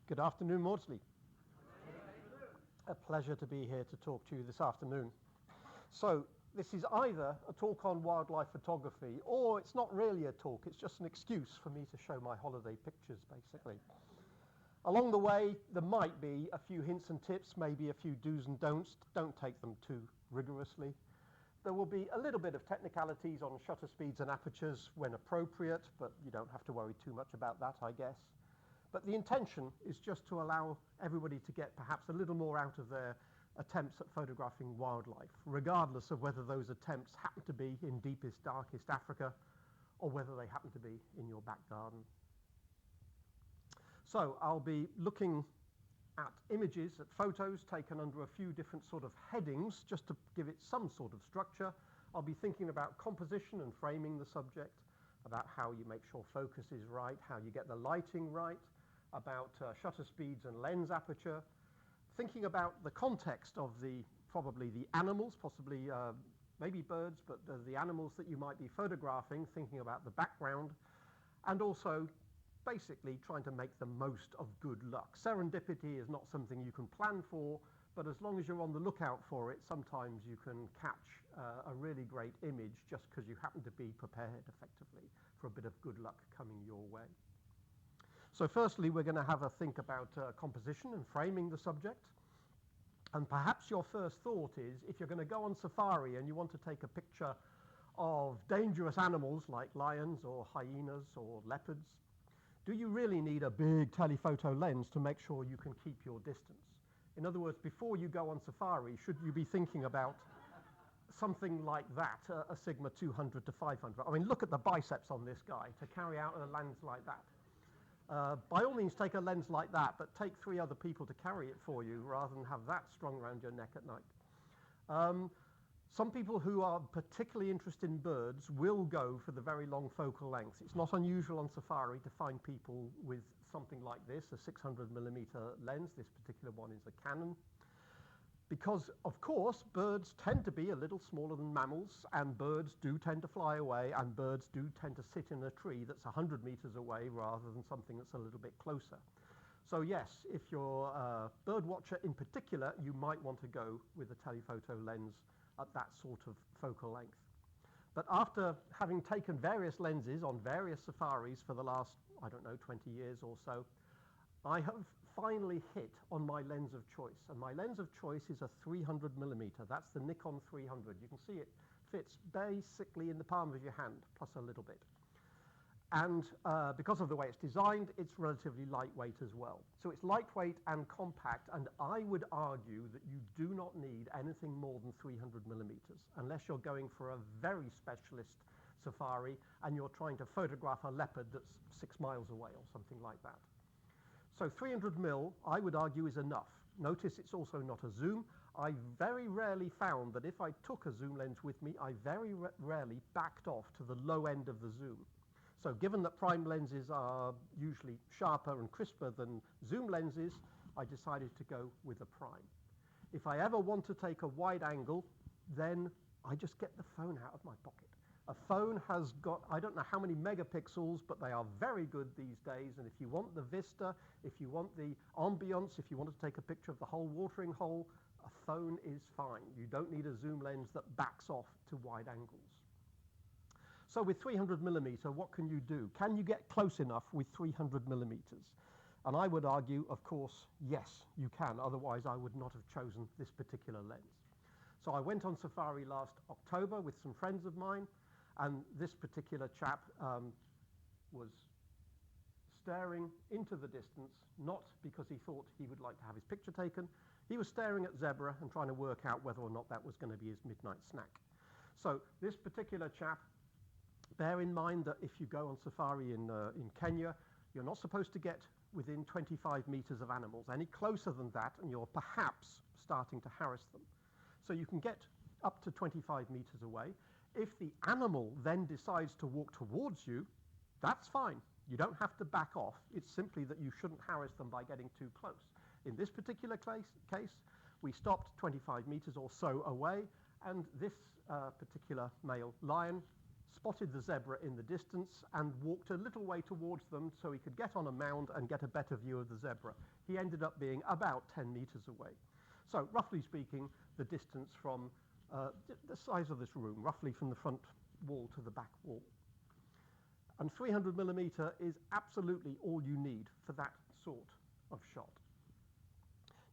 Good afternoon, Mawdesley. A pleasure to be here to talk to you this afternoon. So this is either a talk on wildlife photography, or it's not really a talk, it's just an excuse for me to show my holiday pictures, basically. Along the way, there might be a few hints and tips, maybe a few do's and don'ts. Don't take them too rigorously. There will be a little bit of technicalities on shutter speeds and apertures when appropriate, but you don't have to worry too much about that, I guess. But the intention is just to allow everybody to get perhaps a little more out of their attempts at photographing wildlife, regardless of whether those attempts happen to be in deepest, darkest Africa, or whether they happen to be in your back garden. So I'll be looking at images, at photos taken under a few different sort of headings, just to give it some sort of structure. I'll be thinking about composition and framing the subject, about how you make sure focus is right, how you get the lighting right, about shutter speeds and lens aperture, thinking about the context of probably the animals, possibly maybe birds, but the animals that you might be photographing, thinking about the background, and also basically trying to make the most of good luck. Serendipity is not something you can plan for, but as long as you're on the lookout for it, sometimes you can catch a really great image just because you happen to be prepared effectively for a bit of good luck coming your way. So firstly, we're going to have a think about composition and framing the subject. And perhaps your first thought is, if you're going to go on safari and you want to take a picture of dangerous animals like lions or hyenas or leopards, do you really need a big telephoto lens to make sure you can keep your distance? In other words, before you go on safari, should you be thinking about something like that, a Sigma 200 to 500? I mean, look at the biceps on this guy to carry out a lens like that. By all means, take a lens like that, but take 3 other people to carry it for you rather than have that strung around your neck at night. Some people who are particularly interested in birds will go for the very long focal lengths. It's not unusual on safari to find people with something like this, a 600mm lens. This particular one is a Canon. Because, of course, birds tend to be a little smaller than mammals, and birds do tend to fly away, and birds do tend to sit in a tree that's 100 meters away rather than something that's a little bit closer. So yes, if you're a bird watcher in particular, you might want to go with a telephoto lens at that sort of focal length. But after having taken various lenses on various safaris for the last, 20 years or so, I have finally hit on my lens of choice. And my lens of choice is a 300mm. That's the Nikon 300. You can see it fits basically in the palm of your hand, plus a little bit. And because of the way it's designed, it's relatively lightweight as well. So it's lightweight and compact, and I would argue that you do not need anything more than 300mm, unless you're going for a very specialist safari and you're trying to photograph a leopard that's 6 miles away or something like that. So 300mm, I would argue, is enough. Notice it's also not a zoom. I very rarely found that if I took a zoom lens with me, I very rarely backed off to the low end of the zoom. So given that prime lenses are usually sharper and crisper than zoom lenses, I decided to go with a prime. If I ever want to take a wide angle, then I just get the phone out of my pocket. A phone has got, I don't know how many megapixels, but they are very good these days. And if you want the vista, if you want the ambience, if you want to take a picture of the whole watering hole, a phone is fine. You don't need a zoom lens that backs off to wide angles. So with 300mm, what can you do? Can you get close enough with 300mm? And I would argue, of course, yes, you can. Otherwise, I would not have chosen this particular lens. So I went on safari last October with some friends of mine. And this particular chap was staring into the distance, not because he thought he would like to have his picture taken. He was staring at zebra and trying to work out whether or not that was going to be his midnight snack. So this particular chap, bear in mind that if you go on safari in Kenya, you're not supposed to get within 25 meters of animals. Any closer than that, and you're perhaps starting to harass them. So you can get up to 25 meters away. If the animal then decides to walk towards you, that's fine. You don't have to back off. It's simply that you shouldn't harass them by getting too close. In this particular case, we stopped 25 meters or so away, and this particular male lion spotted the zebra in the distance and walked a little way towards them so he could get on a mound and get a better view of the zebra. He ended up being about 10 meters away. So roughly speaking, the distance from the size of this room, roughly from the front wall to the back wall. And 300 millimeter is absolutely all you need for that sort of shot.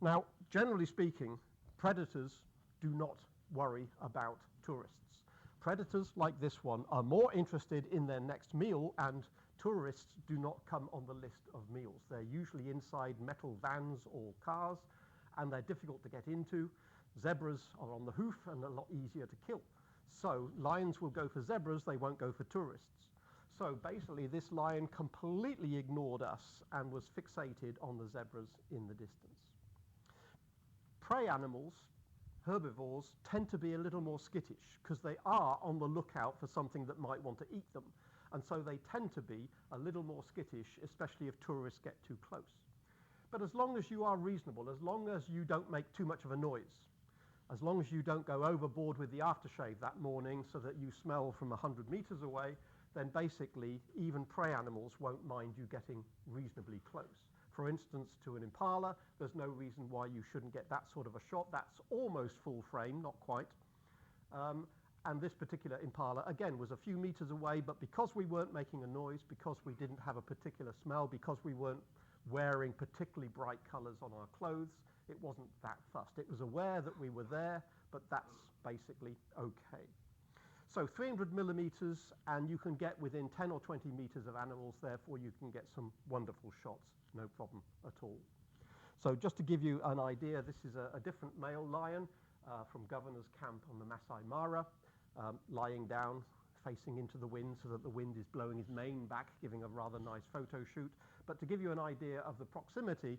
Now, generally speaking, predators do not worry about tourists. Predators like this one are more interested in their next meal, and tourists do not come on the list of meals. They're usually inside metal vans or cars, and they're difficult to get into. Zebras are on the hoof and a lot easier to kill. So lions will go for zebras, they won't go for tourists. So basically this lion completely ignored us and was fixated on the zebras in the distance. Prey animals, herbivores, tend to be a little more skittish because they are on the lookout for something that might want to eat them. And so they tend to be a little more skittish, especially if tourists get too close. But as long as you are reasonable, as long as you don't make too much of a noise, as long as you don't go overboard with the aftershave that morning so that you smell from 100 meters away, then basically even prey animals won't mind you getting reasonably close. For instance, to an impala, there's no reason why you shouldn't get that sort of a shot. That's almost full frame, not quite. And this particular impala, again, was a few meters away, but because we weren't making a noise, because we didn't have a particular smell, because we weren't wearing particularly bright colors on our clothes, it wasn't that fussed. It was aware that we were there, but that's basically okay. So 300 millimeters, and you can get within 10 or 20 meters of animals, therefore you can get some wonderful shots, no problem at all. So just to give you an idea, this is a different male lion from Governor's Camp on the Masai Mara, lying down, facing into the wind so that the wind is blowing his mane back, giving a rather nice photo shoot. But to give you an idea of the proximity,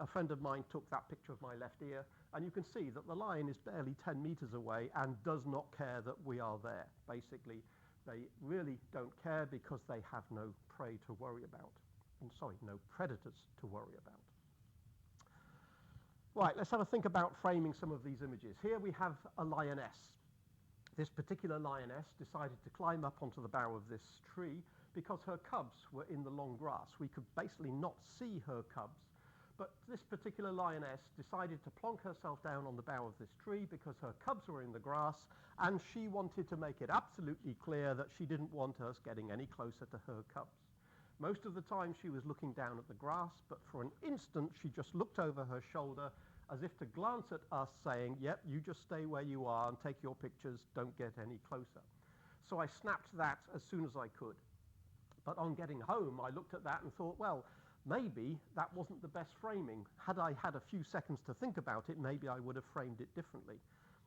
a friend of mine took that picture of my left ear, and you can see that the lion is barely 10 meters away and does not care that we are there. Basically, they really don't care because they have no prey to worry about. No predators to worry about. Right, let's have a think about framing some of these images. Here we have a lioness. This particular lioness decided to climb up onto the bough of this tree because her cubs were in the long grass. We could basically not see her cubs, but this particular lioness decided to plonk herself down on the bough of this tree because her cubs were in the grass, and she wanted to make it absolutely clear that she didn't want us getting any closer to her cubs. Most of the time she was looking down at the grass, but for an instant she just looked over her shoulder as if to glance at us saying, yep, you just stay where you are and take your pictures, don't get any closer. So I snapped that as soon as I could. But on getting home, I looked at that and thought, well, maybe that wasn't the best framing. Had I had a few seconds to think about it, maybe I would have framed it differently.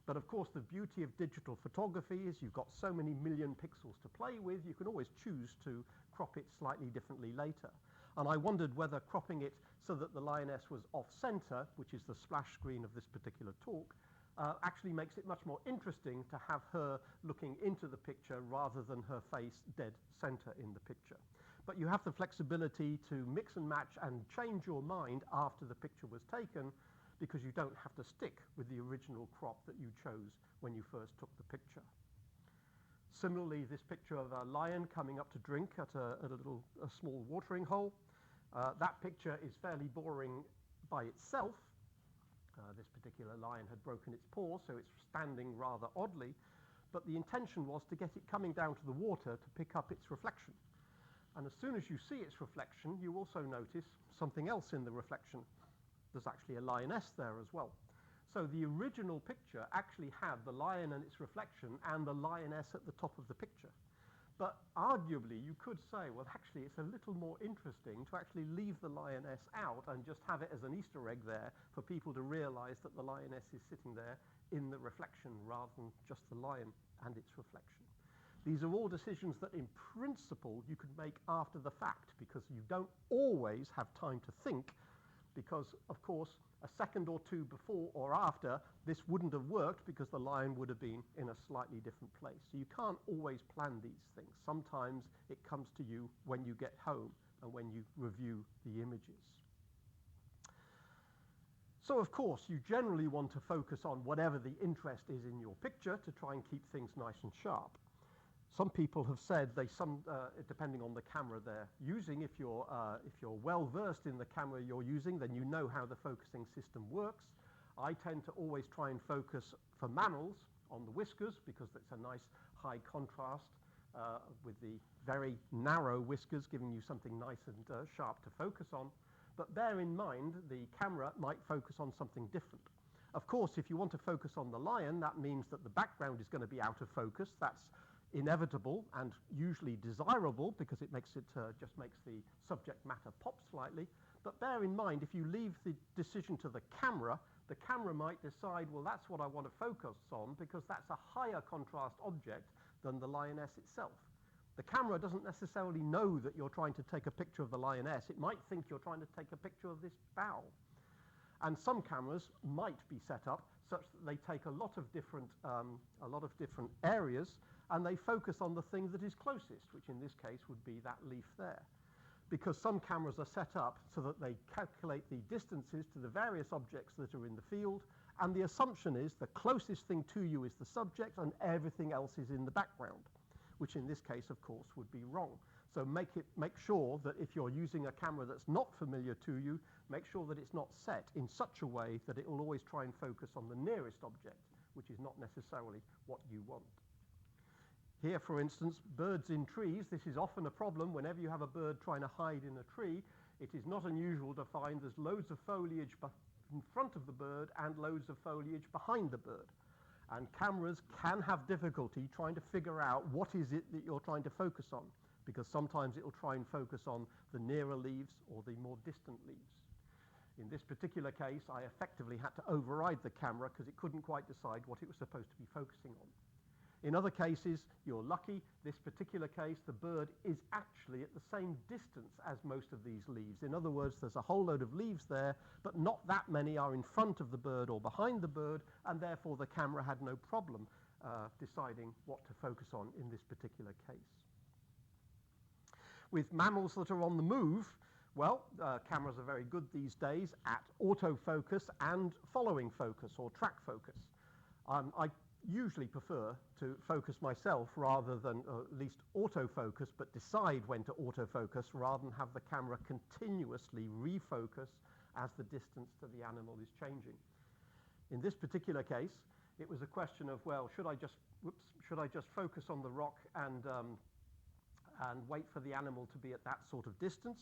But of course, the beauty of digital photography is you've got so many million pixels to play with, you can always choose to crop it slightly differently later. And I wondered whether cropping it so that the lioness was off-center, which is the splash screen of this particular talk, actually makes it much more interesting to have her looking into the picture rather than her face dead center in the picture. But you have the flexibility to mix and match and change your mind after the picture was taken, because you don't have to stick with the original crop that you chose when you first took the picture. Similarly, this picture of a lion coming up to drink at a small watering hole. That picture is fairly boring by itself. This particular lion had broken its paw, so it's standing rather oddly. But the intention was to get it coming down to the water to pick up its reflection. And as soon as you see its reflection, you also notice something else in the reflection. There's actually a lioness there as well. So the original picture actually had the lion and its reflection and the lioness at the top of the picture. But arguably, you could say, well, actually, it's a little more interesting to actually leave the lioness out and just have it as an Easter egg there for people to realize that the lioness is sitting there in the reflection rather than just the lion and its reflection. These are all decisions that in principle you could make after the fact, because you don't always have time to think, because of course a second or two before or after this wouldn't have worked because the lion would have been in a slightly different place. So you can't always plan these things. Sometimes it comes to you when you get home and when you review the images. So of course you generally want to focus on whatever the interest is in your picture to try and keep things nice and sharp. Some people have said depending on the camera they're using, if you're well versed in the camera you're using, then you know how the focusing system works. I tend to always try and focus for mammals on the whiskers because it's a nice high contrast with the very narrow whiskers, giving you something nice and sharp to focus on. But bear in mind the camera might focus on something different. Of course, if you want to focus on the lion, that means that the background is going to be out of focus. That's inevitable and usually desirable because it just makes the subject matter pop slightly. But bear in mind, if you leave the decision to the camera might decide, well, that's what I want to focus on because that's a higher contrast object than the lioness itself. The camera doesn't necessarily know that you're trying to take a picture of the lioness. It might think you're trying to take a picture of this bow. And some cameras might be set up such that they take a lot of different areas and they focus on the thing that is closest, which in this case would be that leaf there. Because some cameras are set up so that they calculate the distances to the various objects that are in the field, and the assumption is the closest thing to you is the subject and everything else is in the background, which in this case, of course, would be wrong. So make sure that if you're using a camera that's not familiar to you, make sure that it's not set in such a way that it will always try and focus on the nearest object, which is not necessarily what you want. Here, for instance, birds in trees. This is often a problem whenever you have a bird trying to hide in a tree. It is not unusual to find there's loads of foliage in front of the bird and loads of foliage behind the bird. And cameras can have difficulty trying to figure out what is it that you're trying to focus on, because sometimes it will try and focus on the nearer leaves or the more distant leaves. In this particular case, I effectively had to override the camera because it couldn't quite decide what it was supposed to be focusing on. In other cases, you're lucky. This particular case, the bird is actually at the same distance as most of these leaves. In other words, there's a whole load of leaves there, but not that many are in front of the bird or behind the bird, and therefore the camera had no problem deciding what to focus on in this particular case. With mammals that are on the move, well, cameras are very good these days at autofocus and following focus or track focus. I usually prefer to focus myself rather than at least autofocus, but decide when to autofocus rather than have the camera continuously refocus as the distance to the animal is changing. In this particular case, it was a question of, well, should I just focus on the rock and wait for the animal to be at that sort of distance?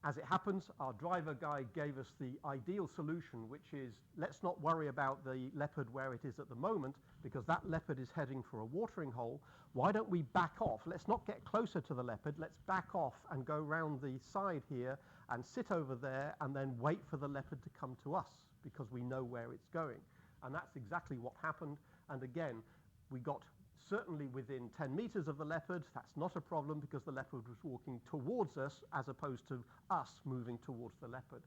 As it happens, our driver guide gave us the ideal solution, which is let's not worry about the leopard where it is at the moment, because that leopard is heading for a watering hole. Why don't we back off? Let's not get closer to the leopard. Let's back off and go round the side here and sit over there and then wait for the leopard to come to us, because we know where it's going. And that's exactly what happened. And again, we got certainly within 10 meters of the leopard. That's not a problem because the leopard was walking towards us as opposed to us moving towards the leopard.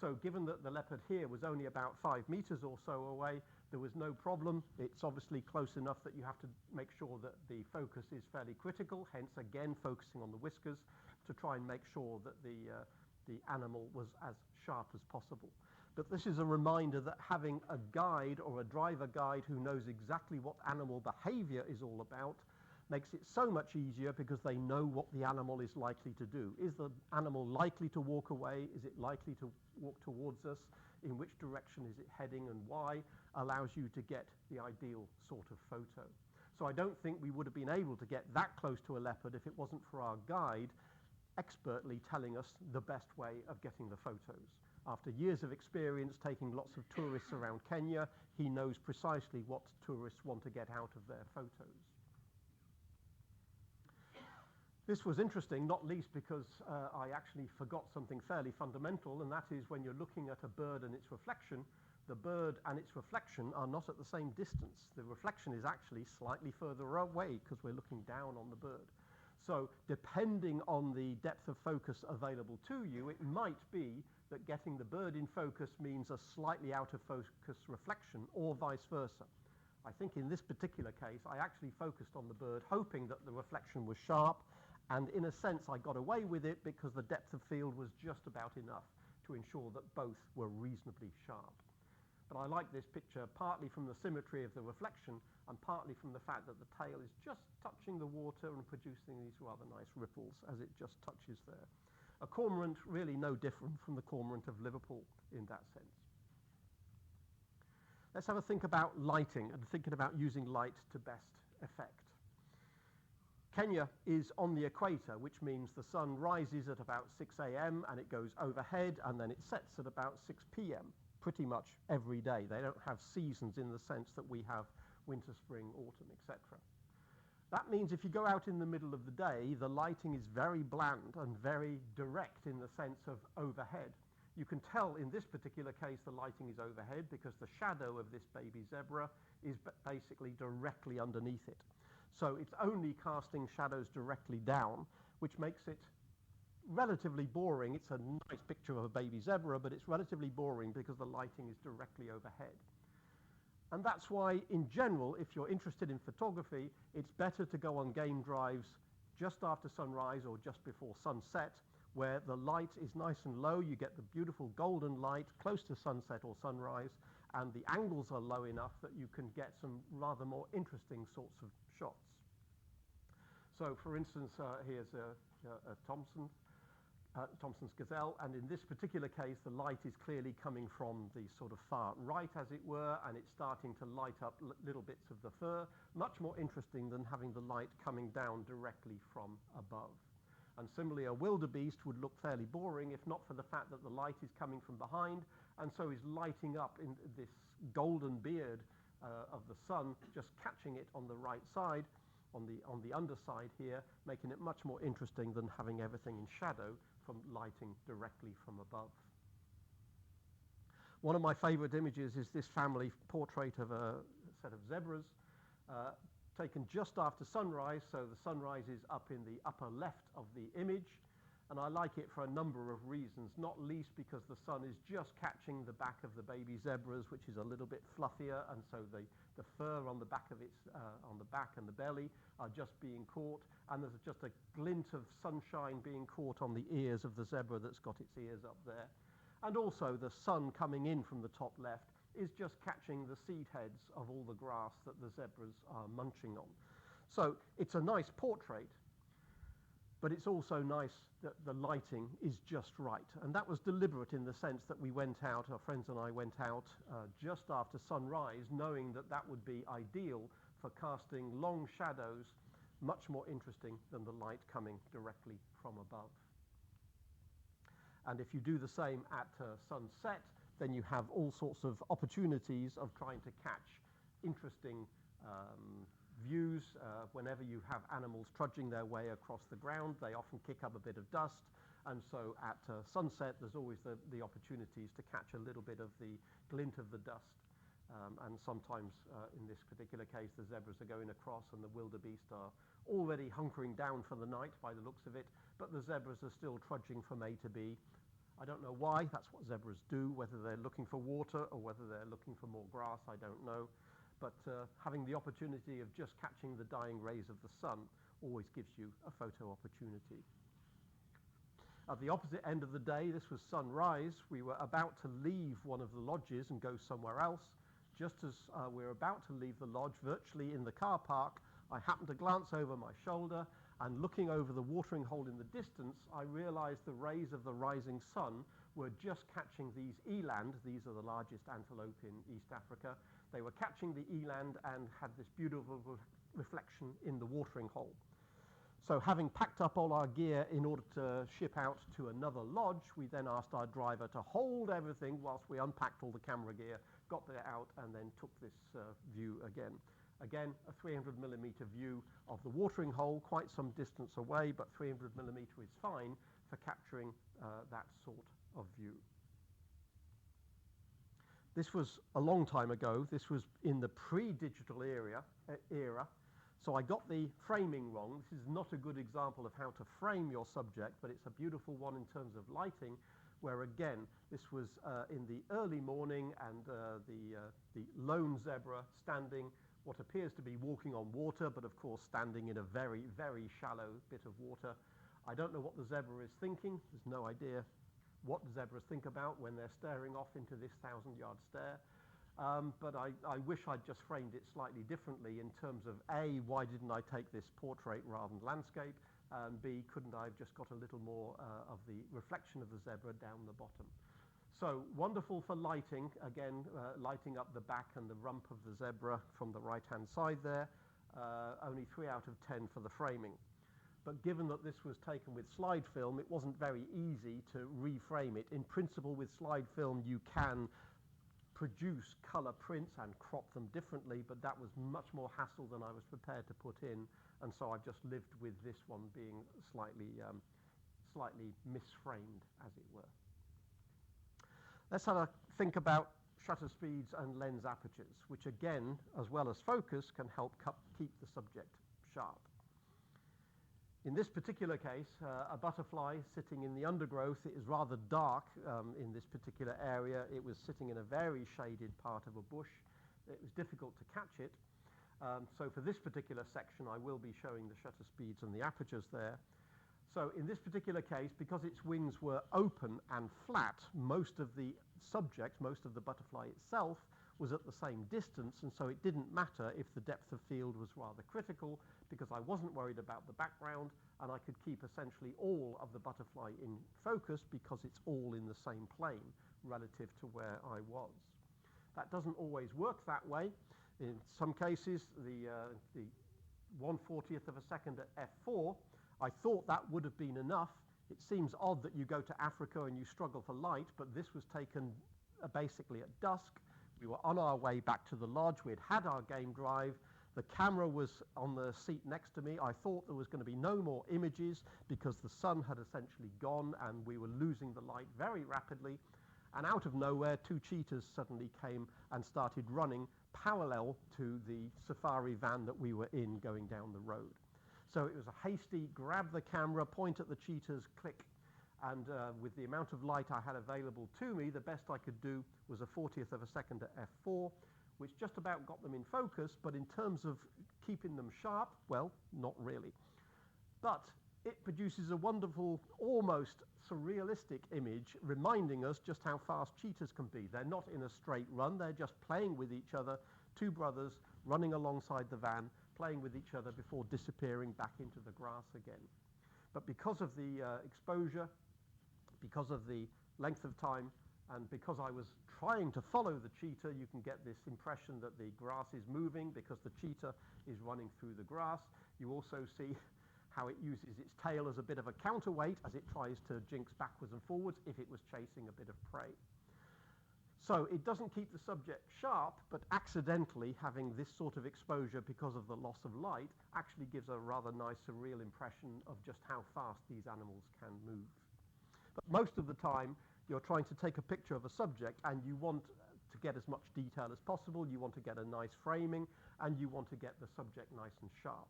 So given that the leopard here was only about 5 meters or so away, there was no problem. It's obviously close enough that you have to make sure that the focus is fairly critical, hence again focusing on the whiskers to try and make sure that the animal was as sharp as possible. But this is a reminder that having a guide or a driver guide who knows exactly what animal behavior is all about makes it so much easier because they know what the animal is likely to do. Is the animal likely to walk away? Is it likely to walk towards us? In which direction is it heading and why? Allows you to get the ideal sort of photo. So I don't think we would have been able to get that close to a leopard if it wasn't for our guide expertly telling us the best way of getting the photos. After years of experience taking lots of tourists around Kenya, he knows precisely what tourists want to get out of their photos. This was interesting, not least because I actually forgot something fairly fundamental, and that is when you're looking at a bird and its reflection, the bird and its reflection are not at the same distance. The reflection is actually slightly further away because we're looking down on the bird. So depending on the depth of focus available to you, it might be that getting the bird in focus means a slightly out of focus reflection or vice versa. I think in this particular case, I actually focused on the bird hoping that the reflection was sharp, and in a sense I got away with it because the depth of field was just about enough to ensure that both were reasonably sharp. But I like this picture partly from the symmetry of the reflection and partly from the fact that the tail is just touching the water and producing these rather nice ripples as it just touches there. A cormorant really no different from the cormorant of Liverpool in that sense. Let's have a think about lighting and thinking about using light to best effect. Kenya is on the equator, which means the sun rises at about 6 a.m. and it goes overhead and then it sets at about 6 p.m. pretty much every day. They don't have seasons in the sense that we have winter, spring, autumn, etc. That means if you go out in the middle of the day, the lighting is very bland and very direct in the sense of overhead. You can tell in this particular case the lighting is overhead because the shadow of this baby zebra is basically directly underneath it. So it's only casting shadows directly down, which makes it relatively boring. It's a nice picture of a baby zebra, but it's relatively boring because the lighting is directly overhead. And that's why, in general, if you're interested in photography, it's better to go on game drives just after sunrise or just before sunset, where the light is nice and low. You get the beautiful golden light close to sunset or sunrise, and the angles are low enough that you can get some rather more interesting sorts of shots. So, for instance, here's a Thompson's gazelle, and in this particular case, the light is clearly coming from the sort of far right, as it were, and it's starting to light up little bits of the fur, much more interesting than having the light coming down directly from above. And similarly, a wildebeest would look fairly boring if not for the fact that the light is coming from behind, and so is lighting up in this golden beard of the sun, just catching it on the right side, on the underside here, making it much more interesting than having everything in shadow from lighting directly from above. One of my favorite images is this family portrait of a set of zebras taken just after sunrise, so the sunrise is up in the upper left of the image, and I like it for a number of reasons, not least because the sun is just catching the back of the baby zebras, which is a little bit fluffier, and so the fur on the back of its, on the back and the belly are just being caught, and there's just a glint of sunshine being caught on the ears of the zebra that's got its ears up there. And also the sun coming in from the top left is just catching the seed heads of all the grass that the zebras are munching on. So it's a nice portrait, but it's also nice that the lighting is just right. And that was deliberate in the sense that we went out, our friends and I went out just after sunrise, knowing that that would be ideal for casting long shadows, much more interesting than the light coming directly from above. And if you do the same at sunset, then you have all sorts of opportunities of trying to catch interesting views. Whenever you have animals trudging their way across the ground, they often kick up a bit of dust, and so at sunset there's always the opportunities to catch a little bit of the glint of the dust, and sometimes in this particular case the zebras are going across and the wildebeest are already hunkering down for the night by the looks of it, but the zebras are still trudging from A to B. I don't know why, that's what zebras do, whether they're looking for water or whether they're looking for more grass, I don't know. But having the opportunity of just catching the dying rays of the sun always gives you a photo opportunity. At the opposite end of the day, this was sunrise. We were about to leave one of the lodges and go somewhere else. Just as we were about to leave the lodge, virtually in the car park, I happened to glance over my shoulder, and looking over the watering hole in the distance, I realized the rays of the rising sun were just catching these eland. These are the largest antelope in East Africa. They were catching the eland and had this beautiful reflection in the watering hole. So having packed up all our gear in order to ship out to another lodge, we then asked our driver to hold everything whilst we unpacked all the camera gear, got there out, and then took this view again. Again, a 300mm view of the watering hole, quite some distance away, but 300mm is fine for capturing that sort of view. This was a long time ago. This was in the pre-digital era, so I got the framing wrong. This is not a good example of how to frame your subject, but it's a beautiful one in terms of lighting, where again, this was in the early morning, and the lone zebra standing what appears to be walking on water, but of course standing in a very, very shallow bit of water. I don't know what the zebra is thinking. There's no idea what the zebras think about when they're staring off into this 1,000-yard stare. But I wish I'd just framed it slightly differently in terms of A, why didn't I take this portrait rather than landscape, and B, couldn't I have just got a little more of the reflection of the zebra down the bottom. So wonderful for lighting, again, lighting up the back and the rump of the zebra from the right-hand side there. Only 3 out of 10 for the framing. But given that this was taken with slide film, it wasn't very easy to reframe it. In principle, with slide film, you can produce color prints and crop them differently, but that was much more hassle than I was prepared to put in, and so I've just lived with this one being slightly misframed, as it were. Let's have a think about shutter speeds and lens apertures, which again, as well as focus, can help keep the subject sharp. In this particular case, a butterfly sitting in the undergrowth. It is rather dark in this particular area. It was sitting in a very shaded part of a bush. It was difficult to catch it. So for this particular section, I will be showing the shutter speeds and the apertures there. So in this particular case, because its wings were open and flat, most of the subject, most of the butterfly itself, was at the same distance, and so it didn't matter if the depth of field was rather critical, because I wasn't worried about the background, and I could keep essentially all of the butterfly in focus because it's all in the same plane relative to where I was. That doesn't always work that way. In some cases, the 1/40th of a second at f4, I thought that would have been enough. It seems odd that you go to Africa and you struggle for light, but this was taken basically at dusk. We were on our way back to the lodge. We had our game drive. The camera was on the seat next to me. I thought there was going to be no more images because the sun had essentially gone and we were losing the light very rapidly. And out of nowhere, 2 cheetahs suddenly came and started running parallel to the safari van that we were in going down the road. So it was a hasty grab the camera, point at the cheetahs, click. And with the amount of light I had available to me, the best I could do was a 40th of a second at f4, which just about got them in focus, but in terms of keeping them sharp, well, not really. But it produces a wonderful, almost surrealistic image, reminding us just how fast cheetahs can be. They're not in a straight run, they're just playing with each other, 2 brothers running alongside the van, playing with each other before disappearing back into the grass again. But because of the exposure, because of the length of time, and because I was trying to follow the cheetah, you can get this impression that the grass is moving because the cheetah is running through the grass. You also see how it uses its tail as a bit of a counterweight as it tries to jinx backwards and forwards if it was chasing a bit of prey. So it doesn't keep the subject sharp, but accidentally having this sort of exposure because of the loss of light actually gives a rather nice surreal impression of just how fast these animals can move. But most of the time, you're trying to take a picture of a subject and you want to get as much detail as possible, you want to get a nice framing, and you want to get the subject nice and sharp.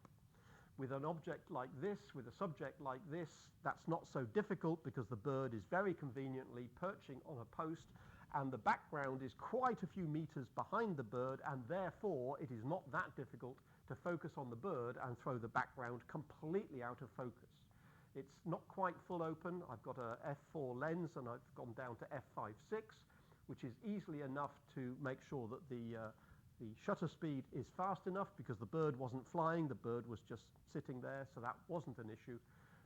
With an object like this, with a subject like this, that's not so difficult because the bird is very conveniently perching on a post, and the background is quite a few meters behind the bird, and therefore it is not that difficult to focus on the bird and throw the background completely out of focus. It's not quite full open. I've got a f4 lens and I've gone down to f5.6, which is easily enough to make sure that the shutter speed is fast enough because the bird wasn't flying, the bird was just sitting there, so that wasn't an issue.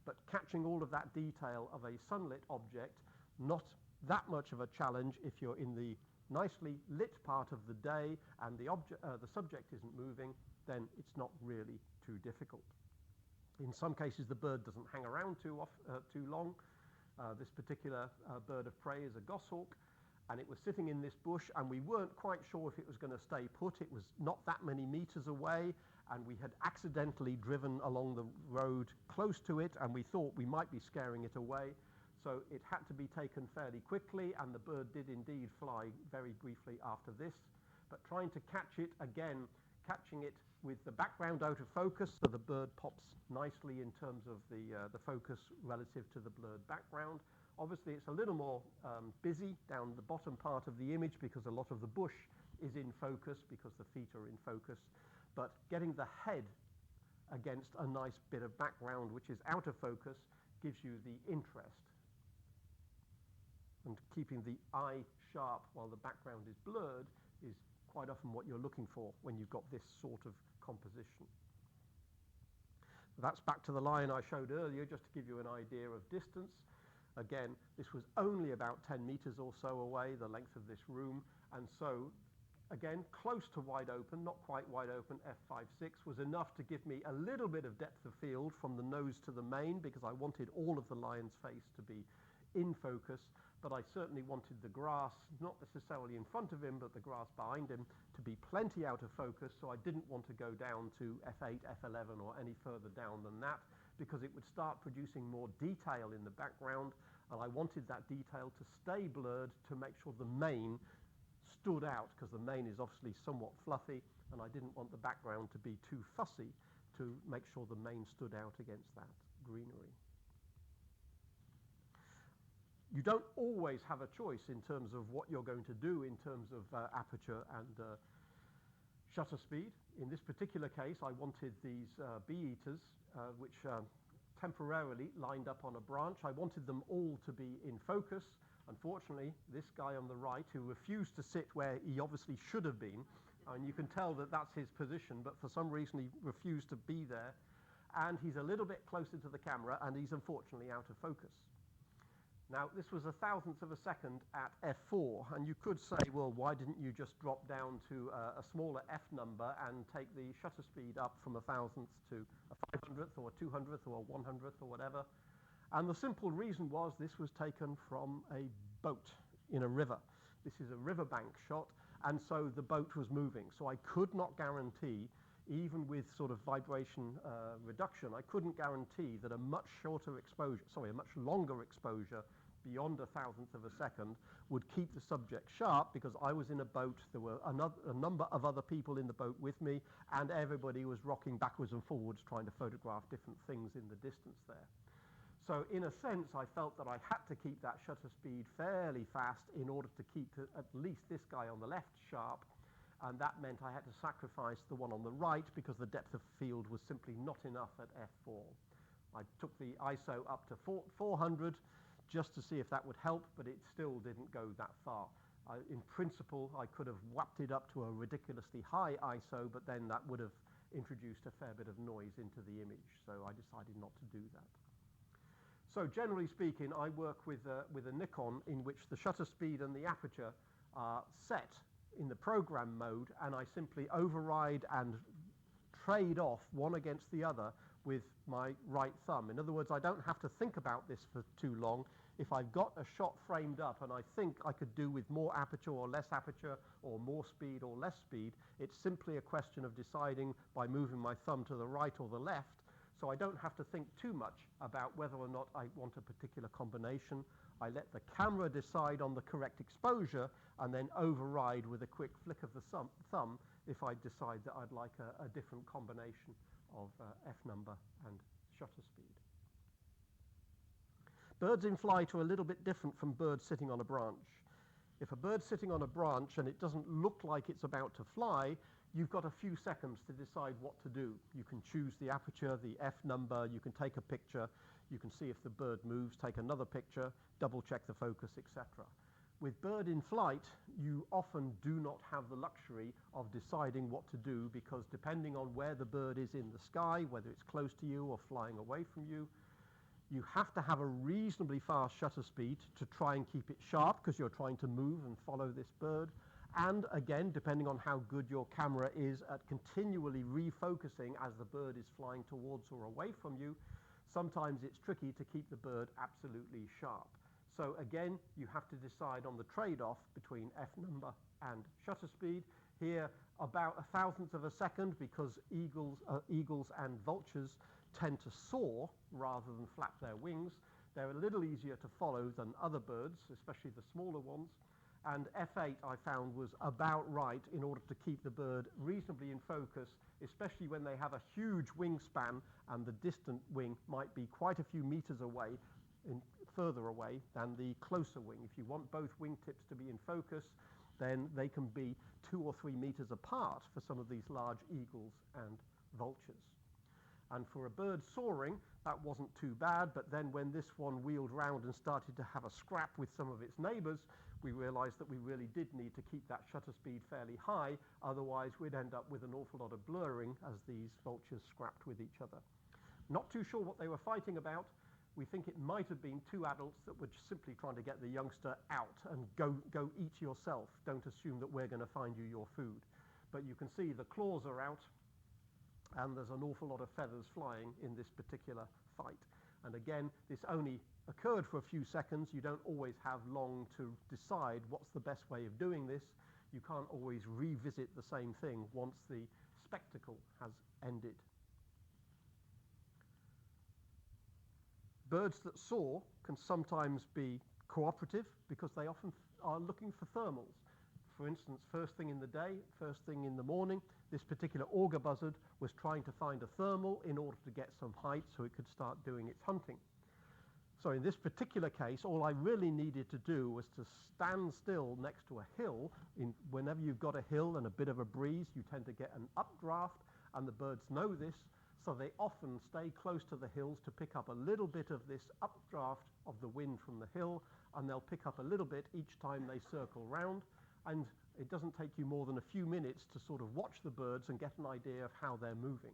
But catching all of that detail of a sunlit object, not that much of a challenge if you're in the nicely lit part of the day and the subject isn't moving, then it's not really too difficult. In some cases, the bird doesn't hang around too long. This particular bird of prey is a goshawk, and it was sitting in this bush, and we weren't quite sure if it was going to stay put. It was not that many meters away, and we had accidentally driven along the road close to it, and we thought we might be scaring it away. So it had to be taken fairly quickly, and the bird did indeed fly very briefly after this. But trying to catch it, again, catching it with the background out of focus, so the bird pops nicely in terms of the focus relative to the blurred background. Obviously, it's a little more busy down the bottom part of the image because a lot of the bush is in focus because the feet are in focus. But getting the head against a nice bit of background which is out of focus gives you the interest. And keeping the eye sharp while the background is blurred is quite often what you're looking for when you've got this sort of composition. That's back to the line I showed earlier, just to give you an idea of distance. Again, this was only about 10 meters or so away, the length of this room, and so again, close to wide open, not quite wide open, f5.6 was enough to give me a little bit of depth of field from the nose to the main, because I wanted all of the lion's face to be in focus, but I certainly wanted the grass, not necessarily in front of him, but the grass behind him, to be plenty out of focus, so I didn't want to go down to f8, f11, or any further down than that, because it would start producing more detail in the background, and I wanted that detail to stay blurred to make sure the mane stood out, because the mane is obviously somewhat fluffy, and I didn't want the background to be too fussy to make sure the mane stood out against that greenery. You don't always have a choice in terms of what you're going to do in terms of aperture and shutter speed. In this particular case, I wanted these bee-eaters, which temporarily lined up on a branch. I wanted them all to be in focus. Unfortunately, this guy on the right, who refused to sit where he obviously should have been, and you can tell that that's his position, but for some reason he refused to be there, and he's a little bit closer to the camera, and he's unfortunately out of focus. Now, this was 1,000th of a second at f4, and you could say, well, why didn't you just drop down to a smaller f number and take the shutter speed up from 1,000th to a 500th or a 200th or a 100th or whatever? And the simple reason was this was taken from a boat in a river. This is a riverbank shot, and so the boat was moving. So I could not guarantee, even with sort of vibration reduction, I couldn't guarantee that a much shorter exposure, sorry, a much longer exposure beyond 1,000th of a second would keep the subject sharp, because I was in a boat, there were a number of other people in the boat with me, and everybody was rocking backwards and forwards trying to photograph different things in the distance there. So in a sense, I felt that I had to keep that shutter speed fairly fast in order to keep at least this guy on the left sharp, and that meant I had to sacrifice the one on the right because the depth of field was simply not enough at f4. I took the ISO up to 400 just to see if that would help, but it still didn't go that far. In principle, I could have whapped it up to a ridiculously high ISO, but then that would have introduced a fair bit of noise into the image, so I decided not to do that. So generally speaking, I work with a Nikon in which the shutter speed and the aperture are set in the program mode, and I simply override and trade off one against the other with my right thumb. In other words, I don't have to think about this for too long. If I've got a shot framed up and I think I could do with more aperture or less aperture, or more speed or less speed, it's simply a question of deciding by moving my thumb to the right or the left. So I don't have to think too much about whether or not I want a particular combination. I let the camera decide on the correct exposure and then override with a quick flick of the thumb if I decide that I'd like a different combination of F number and shutter speed. Birds in flight are a little bit different from birds sitting on a branch. If a bird's sitting on a branch and it doesn't look like it's about to fly, you've got a few seconds to decide what to do. You can choose the aperture, the F number, you can take a picture, you can see if the bird moves, take another picture, double check the focus, etc. With bird in flight, you often do not have the luxury of deciding what to do, because depending on where the bird is in the sky, whether it's close to you or flying away from you, you have to have a reasonably fast shutter speed to try and keep it sharp, because you're trying to move and follow this bird. And again, depending on how good your camera is at continually refocusing as the bird is flying towards or away from you, sometimes it's tricky to keep the bird absolutely sharp. So again, you have to decide on the trade-off between F number and shutter speed. Here, about 1,000th of a second, because eagles and vultures tend to soar rather than flap their wings. They're a little easier to follow than other birds, especially the smaller ones. And F8 I found was about right in order to keep the bird reasonably in focus, especially when they have a huge wingspan and the distant wing might be quite a few meters away, further away than the closer wing. If you want both wingtips to be in focus, then they can be 2 or 3 meters apart for some of these large eagles and vultures. And for a bird soaring, that wasn't too bad, but then when this one wheeled round and started to have a scrap with some of its neighbors, we realized that we really did need to keep that shutter speed fairly high, otherwise we'd end up with an awful lot of blurring as these vultures scrapped with each other. Not too sure what they were fighting about. We think it might have been two adults that were just simply trying to get the youngster out and go eat yourself. Don't assume that we're going to find you your food. But you can see the claws are out, and there's an awful lot of feathers flying in this particular fight. And again, this only occurred for a few seconds. You don't always have long to decide what's the best way of doing this. You can't always revisit the same thing once the spectacle has ended. Birds that soar can sometimes be cooperative because they often are looking for thermals. For instance, first thing in the day, first thing in the morning, this particular auger buzzard was trying to find a thermal in order to get some height so it could start doing its hunting. So in this particular case, all I really needed to do was to stand still next to a hill. Whenever you've got a hill and a bit of a breeze, you tend to get an updraft, and the birds know this, so they often stay close to the hills to pick up a little bit of this updraft of the wind from the hill, and they'll pick up a little bit each time they circle round. And it doesn't take you more than a few minutes to sort of watch the birds and get an idea of how they're moving.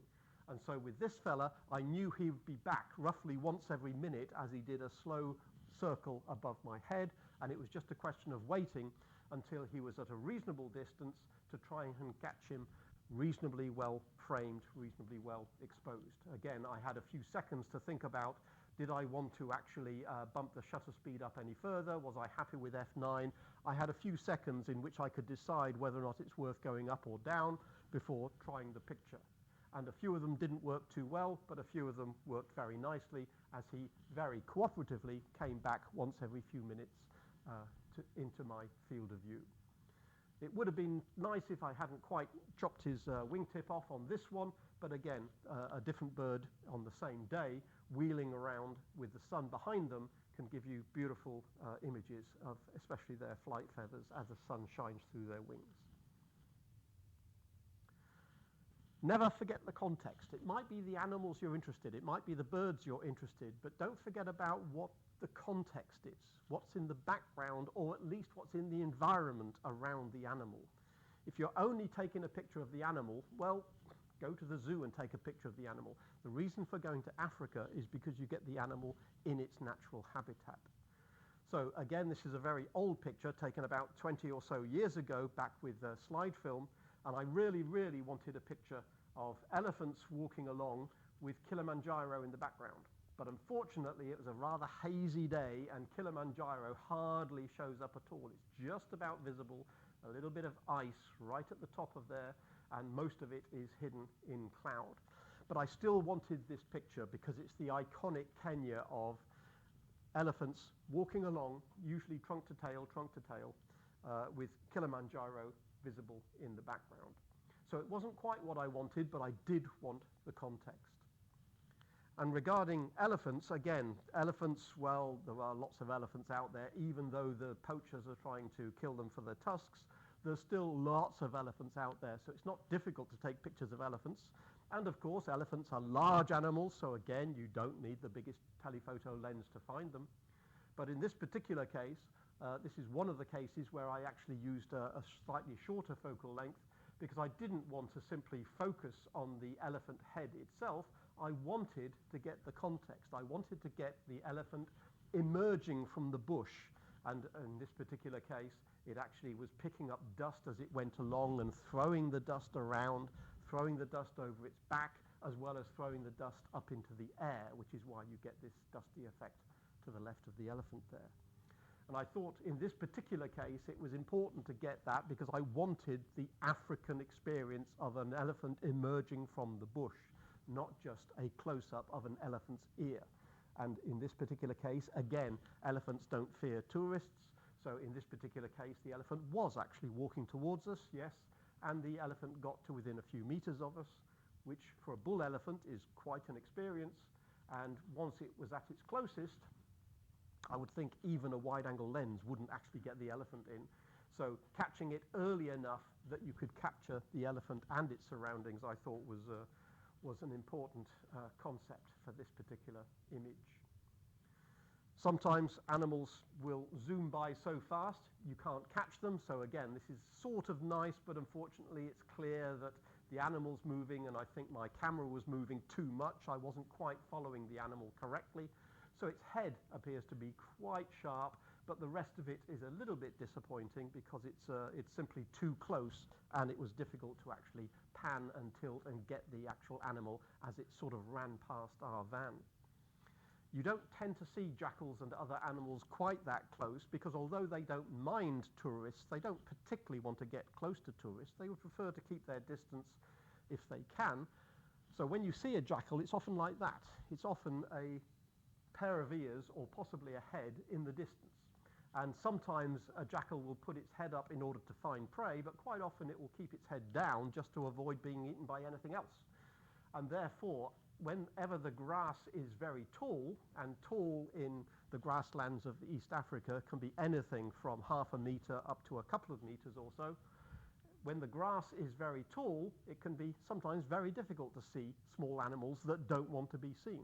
And so with this fella, I knew he would be back roughly once every minute as he did a slow circle above my head, and it was just a question of waiting until he was at a reasonable distance to try and catch him reasonably well framed, reasonably well exposed. Again, I had a few seconds to think about, did I want to actually bump the shutter speed up any further? Was I happy with F9? I had a few seconds in which I could decide whether or not it's worth going up or down before trying the picture. And a few of them didn't work too well, but a few of them worked very nicely as he very cooperatively came back once every few minutes into my field of view. It would have been nice if I hadn't quite chopped his wingtip off on this one, but again, a different bird on the same day, wheeling around with the sun behind them, can give you beautiful images of especially their flight feathers as the sun shines through their wings. Never forget the context. It might be the animals you're interested in, it might be the birds you're interested, but don't forget about what the context is, what's in the background, or at least what's in the environment around the animal. If you're only taking a picture of the animal, well, go to the zoo and take a picture of the animal. The reason for going to Africa is because you get the animal in its natural habitat. So again, this is a very old picture taken about 20 or so years ago, back with slide film, and I really, really wanted a picture of elephants walking along with Kilimanjaro in the background. But unfortunately, it was a rather hazy day, and Kilimanjaro hardly shows up at all. It's just about visible, a little bit of ice right at the top of there, and most of it is hidden in cloud. But I still wanted this picture because it's the iconic Kenya of elephants walking along, usually trunk to tail, with Kilimanjaro visible in the background. So it wasn't quite what I wanted, but I did want the context. And regarding elephants, again, elephants, well, there are lots of elephants out there. Even though the poachers are trying to kill them for their tusks, there's still lots of elephants out there. So it's not difficult to take pictures of elephants. And of course, elephants are large animals, so again, you don't need the biggest telephoto lens to find them. But in this particular case, this is one of the cases where I actually used a slightly shorter focal length because I didn't want to simply focus on the elephant head itself. I wanted to get the context. I wanted to get the elephant emerging from the bush. And in this particular case, it actually was picking up dust as it went along and throwing the dust around, throwing the dust over its back, as well as throwing the dust up into the air, which is why you get this dusty effect to the left of the elephant there. And I thought in this particular case, it was important to get that because I wanted the African experience of an elephant emerging from the bush, not just a close-up of an elephant's ear. And in this particular case, again, elephants don't fear tourists. So in this particular case, the elephant was actually walking towards us, yes, and the elephant got to within a few meters of us, which for a bull elephant is quite an experience. And once it was at its closest, I would think even a wide-angle lens wouldn't actually get the elephant in. So catching it early enough that you could capture the elephant and its surroundings, I thought was an important concept for this particular image. Sometimes animals will zoom by so fast you can't catch them. So again, this is sort of nice, but unfortunately it's clear that the animal's moving, and I think my camera was moving too much. I wasn't quite following the animal correctly. So its head appears to be quite sharp, but the rest of it is a little bit disappointing because it's simply too close, and it was difficult to actually pan and tilt and get the actual animal as it sort of ran past our van. You don't tend to see jackals and other animals quite that close because although they don't mind tourists, they don't particularly want to get close to tourists. They would prefer to keep their distance if they can. So when you see a jackal, it's often like that. It's often a pair of ears or possibly a head in the distance. And sometimes a jackal will put its head up in order to find prey, but quite often it will keep its head down just to avoid being eaten by anything else. And therefore, whenever the grass is very tall, and tall in the grasslands of East Africa can be anything from half a meter up to a couple of meters or so, when the grass is very tall, it can be sometimes very difficult to see small animals that don't want to be seen.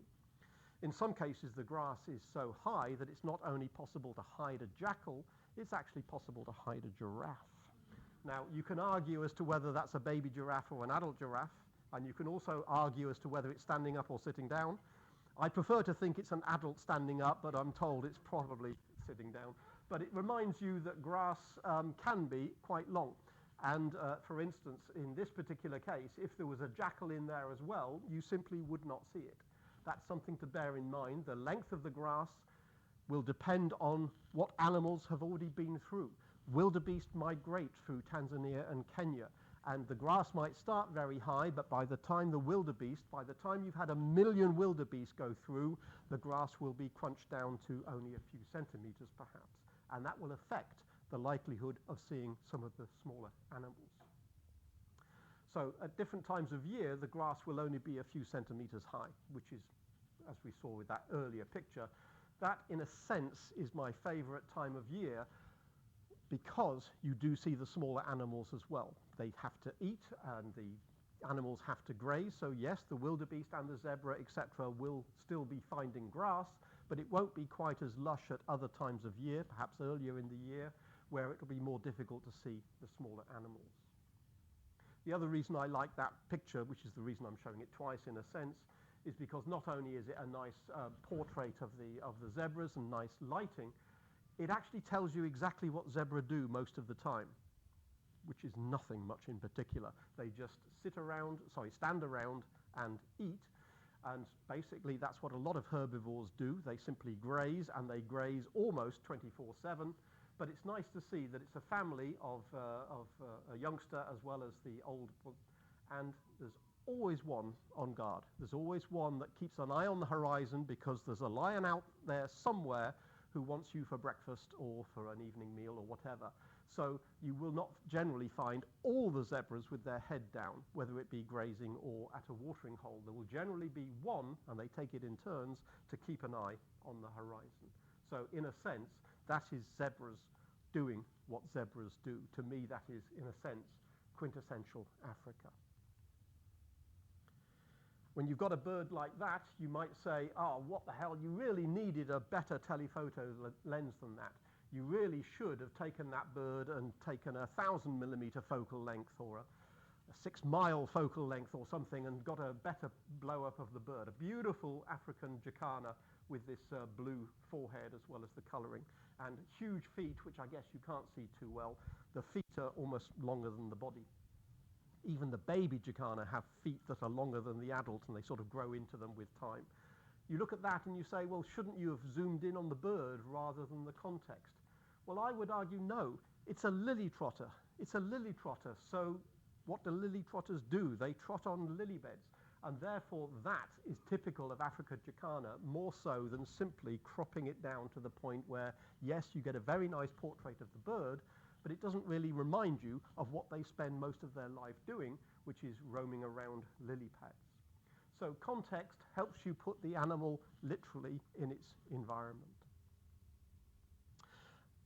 In some cases, the grass is so high that it's not only possible to hide a jackal, it's actually possible to hide a giraffe. Now, you can argue as to whether that's a baby giraffe or an adult giraffe, and you can also argue as to whether it's standing up or sitting down. I prefer to think it's an adult standing up, but I'm told it's probably sitting down. But it reminds you that grass can be quite long. And for instance, in this particular case, if there was a jackal in there as well, you simply would not see it. That's something to bear in mind. The length of the grass will depend on what animals have already been through. Wildebeest migrate through Tanzania and Kenya, and the grass might start very high, but by the time you've had 1 million wildebeest go through, the grass will be crunched down to only a few centimeters perhaps, and that will affect the likelihood of seeing some of the smaller animals. So at different times of year, the grass will only be a few centimeters high, which is, as we saw with that earlier picture, that in a sense is my favorite time of year because you do see the smaller animals as well. They have to eat and the animals have to graze. So yes, the wildebeest and the zebra, etc., will still be finding grass, but it won't be quite as lush at other times of year, perhaps earlier in the year, where it'll be more difficult to see the smaller animals. The other reason I like that picture, which is the reason I'm showing it twice in a sense, is because not only is it a nice portrait of the zebras and nice lighting, it actually tells you exactly what zebra do most of the time, which is nothing much in particular. They just stand around and eat, and basically that's what a lot of herbivores do. They simply graze, and they graze almost 24/7. But it's nice to see that it's a family of a youngster as well as the old one, and there's always one on guard. There's always one that keeps an eye on the horizon because there's a lion out there somewhere who wants you for breakfast or for an evening meal or whatever. So you will not generally find all the zebras with their head down, whether it be grazing or at a watering hole. There will generally be one, and they take it in turns, to keep an eye on the horizon. So in a sense, that is zebras doing what zebras do. To me, that is, in a sense, quintessential Africa. When you've got a bird like that, you might say, oh, what the hell, you really needed a better telephoto lens than that. You really should have taken that bird and taken a 1,000mm focal length or a 6-mile focal length or something and got a better blow-up of the bird. A beautiful African jacana with this blue forehead as well as the colouring, and huge feet, which I guess you can't see too well. The feet are almost longer than the body. Even the baby jacana have feet that are longer than the adult, and they sort of grow into them with time. You look at that and you say, well, shouldn't you have zoomed in on the bird rather than the context? Well, I would argue no. It's a lily trotter. It's a lily trotter. So what do lily trotters do? They trot on lily beds. And therefore, that is typical of Africa jacana, more so than simply cropping it down to the point where, yes, you get a very nice portrait of the bird, but it doesn't really remind you of what they spend most of their life doing, which is roaming around lily pads. So context helps you put the animal literally in its environment.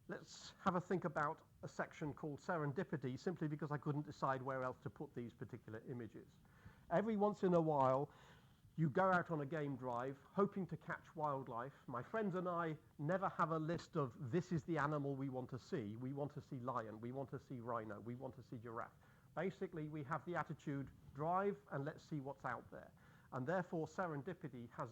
Let's have a think about a section called serendipity, simply because I couldn't decide where else to put these particular images. Every once in a while, You go out on a game drive hoping to catch wildlife. My friends and I never have a list of this is the animal we want to see. We want to see lion, we want to see rhino, we want to see giraffe. Basically, we have the attitude, drive and let's see what's out there. And therefore, serendipity has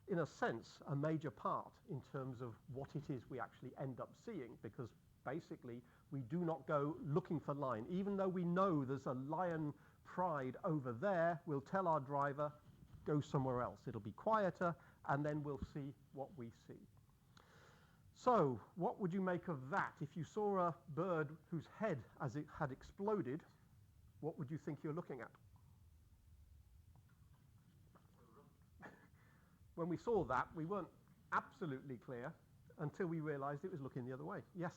in a sense, a major part in terms of what it is we actually end up seeing, because basically we do not go looking for lion. Even though we know there's a lion pride over there, we'll tell our driver, go somewhere else. It'll be quieter, and then we'll see what we see. So what would you make of that? If you saw a bird whose head, as it had exploded, what would you think you're looking at? When we saw that, we weren't absolutely clear until we realized it was looking the other way. Yes.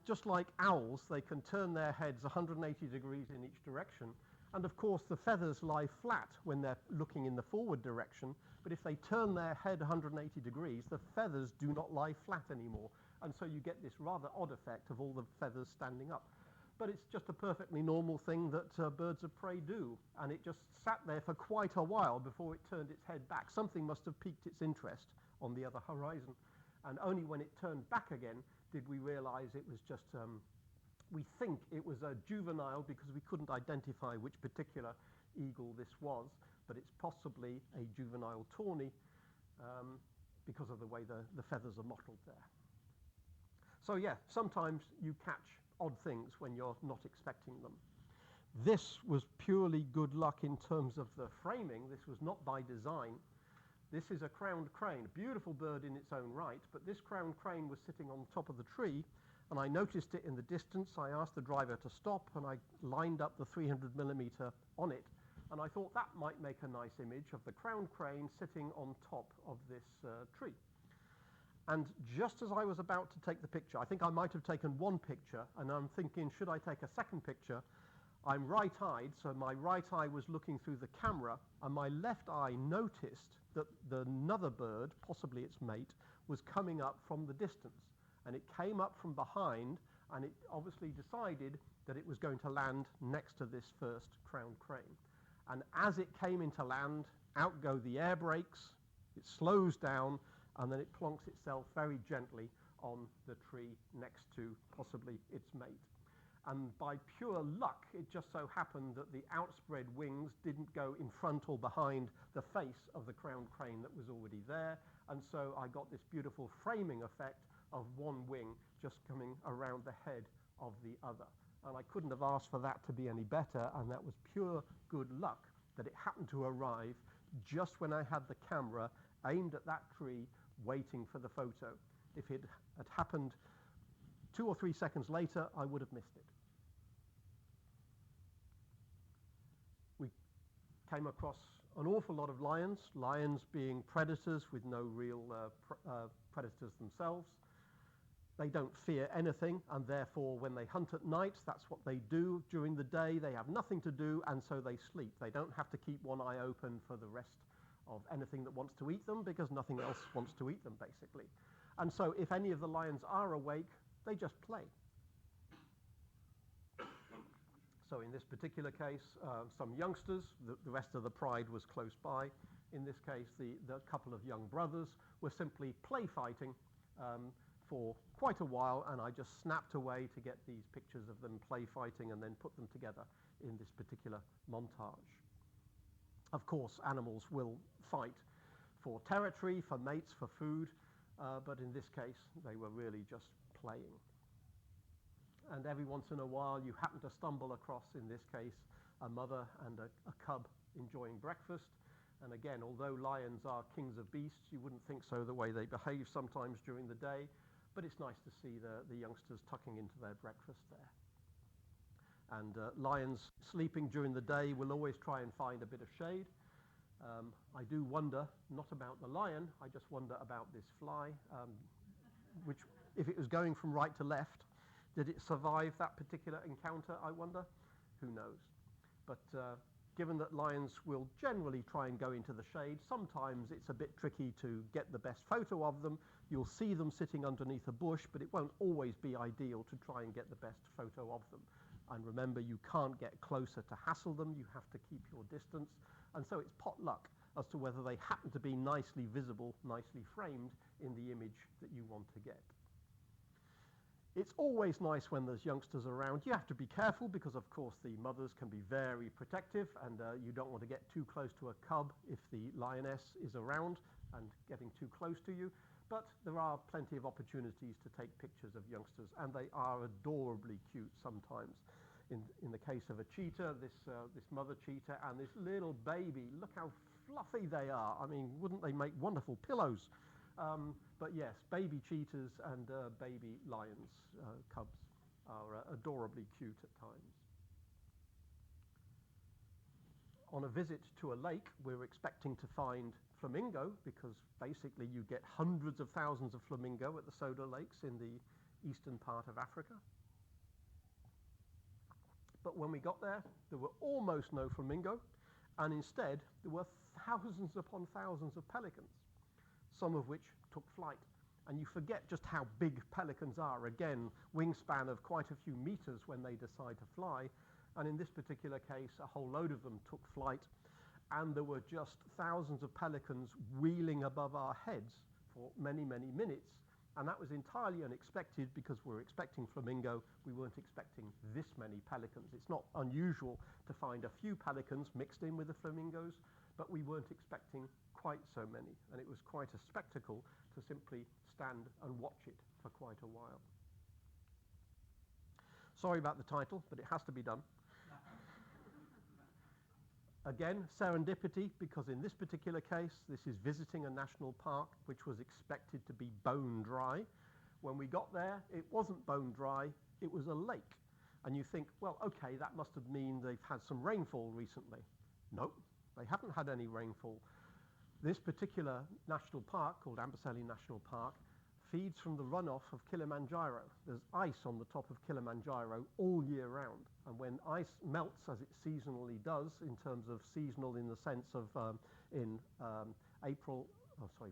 Just like owls, they can turn their heads 180 degrees in each direction. And of course, the feathers lie flat when they're looking in the forward direction. But if they turn their head 180 degrees, the feathers do not lie flat anymore. And so you get this rather odd effect of all the feathers standing up. But it's just a perfectly normal thing that birds of prey do. And it just sat there for quite a while before it turned its head back. Something must have piqued its interest on the other horizon. And only when it turned back again did we realize it was just, we think it was a juvenile because we couldn't identify which particular eagle this was, but it's possibly a juvenile tawny because of the way the feathers are mottled there. So yeah, sometimes you catch odd things when you're not expecting them. This was purely good luck in terms of the framing. This was not by design. This is a crowned crane, a beautiful bird in its own right, but this crowned crane was sitting on top of the tree, and I noticed it in the distance. I asked the driver to stop, and I lined up the 300mm on it, and I thought that might make a nice image of the crowned crane sitting on top of this tree. And just as I was about to take the picture, I think I might have taken one picture, and I'm thinking, should I take a second picture? I'm right-eyed, so my right eye was looking through the camera, and my left eye noticed that another bird, possibly its mate, was coming up from the distance. And it came up from behind, and it obviously decided that it was going to land next to this first crowned crane. And as it came into land, out go the air brakes, it slows down, and then it plonks itself very gently on the tree next to possibly its mate. And by pure luck, it just so happened that the outspread wings didn't go in front or behind the face of the crowned crane that was already there. And so I got this beautiful framing effect of one wing just coming around the head of the other. And I couldn't have asked for that to be any better, and that was pure good luck that it happened to arrive just when I had the camera aimed at that tree waiting for the photo. If it had happened 2 or 3 seconds later, I would have missed it. We came across an awful lot of lions, lions being predators with no real predators themselves. They don't fear anything, and therefore when they hunt at night, that's what they do. During the day, they have nothing to do, and so they sleep. They don't have to keep one eye open for the rest of anything that wants to eat them, because nothing else wants to eat them, basically. And so if any of the lions are awake, they just play. So in this particular case, some youngsters, the rest of the pride was close by. In this case, the couple of young brothers were simply play fighting for quite a while, and I just snapped away to get these pictures of them play fighting and then put them together in this particular montage. Of course, animals will fight for territory, for mates, for food, but in this case, they were really just playing. And every once in a while, you happen to stumble across, in this case, a mother and a cub enjoying breakfast. And again, although lions are kings of beasts, you wouldn't think so the way they behave sometimes during the day, but it's nice to see the youngsters tucking into their breakfast there. And lions sleeping during the day will always try and find a bit of shade. I do wonder, not about the lion, I just wonder about this fly, which, if it was going from right to left, did it survive that particular encounter, I wonder? Who knows? But given that lions will generally try and go into the shade, sometimes it's a bit tricky to get the best photo of them. You'll see them sitting underneath a bush, but it won't always be ideal to try and get the best photo of them. And remember, you can't get closer to hassle them. You have to keep your distance. And so it's pot luck. as to whether they happen to be nicely visible, nicely framed in the image that you want to get. It's always nice when there's youngsters around. You have to be careful because, of course, the mothers can be very protective, and you don't want to get too close to a cub if the lioness is around and getting too close to you. But there are plenty of opportunities to take pictures of youngsters, and they are adorably cute sometimes. In the case of a cheetah, this mother cheetah and this little baby, look how fluffy they are. I mean, wouldn't they make wonderful pillows? But yes, baby cheetahs and baby lions, cubs, are adorably cute at times. On a visit to a lake, we're expecting to find flamingo, because basically you get hundreds of thousands of flamingo at the Soda Lakes in the eastern part of Africa. But when we got there were almost no flamingo, and instead there were thousands upon thousands of pelicans, some of which took flight. And you forget just how big pelicans are. Again, wingspan of quite a few meters when they decide to fly. And in this particular case, a whole load of them took flight. And there were just thousands of pelicans wheeling above our heads for many, many minutes. And that was entirely unexpected because we're expecting flamingo. We weren't expecting this many pelicans. It's not unusual to find a few pelicans mixed in with the flamingos, but we weren't expecting quite so many. And it was quite a spectacle to simply stand and watch it for quite a while. Sorry about the title, but it has to be done. Again, serendipity, because in this particular case, this is visiting a national park which was expected to be bone dry. When we got there, it wasn't bone dry, it was a lake. And you think, well, okay, that must have mean they've had some rainfall recently. Nope, they haven't had any rainfall. This particular national park, called Mawdesley National Park, feeds from the runoff of Kilimanjaro. There's ice on the top of Kilimanjaro all year round. And when ice melts, as it seasonally does, in terms of seasonal in the sense of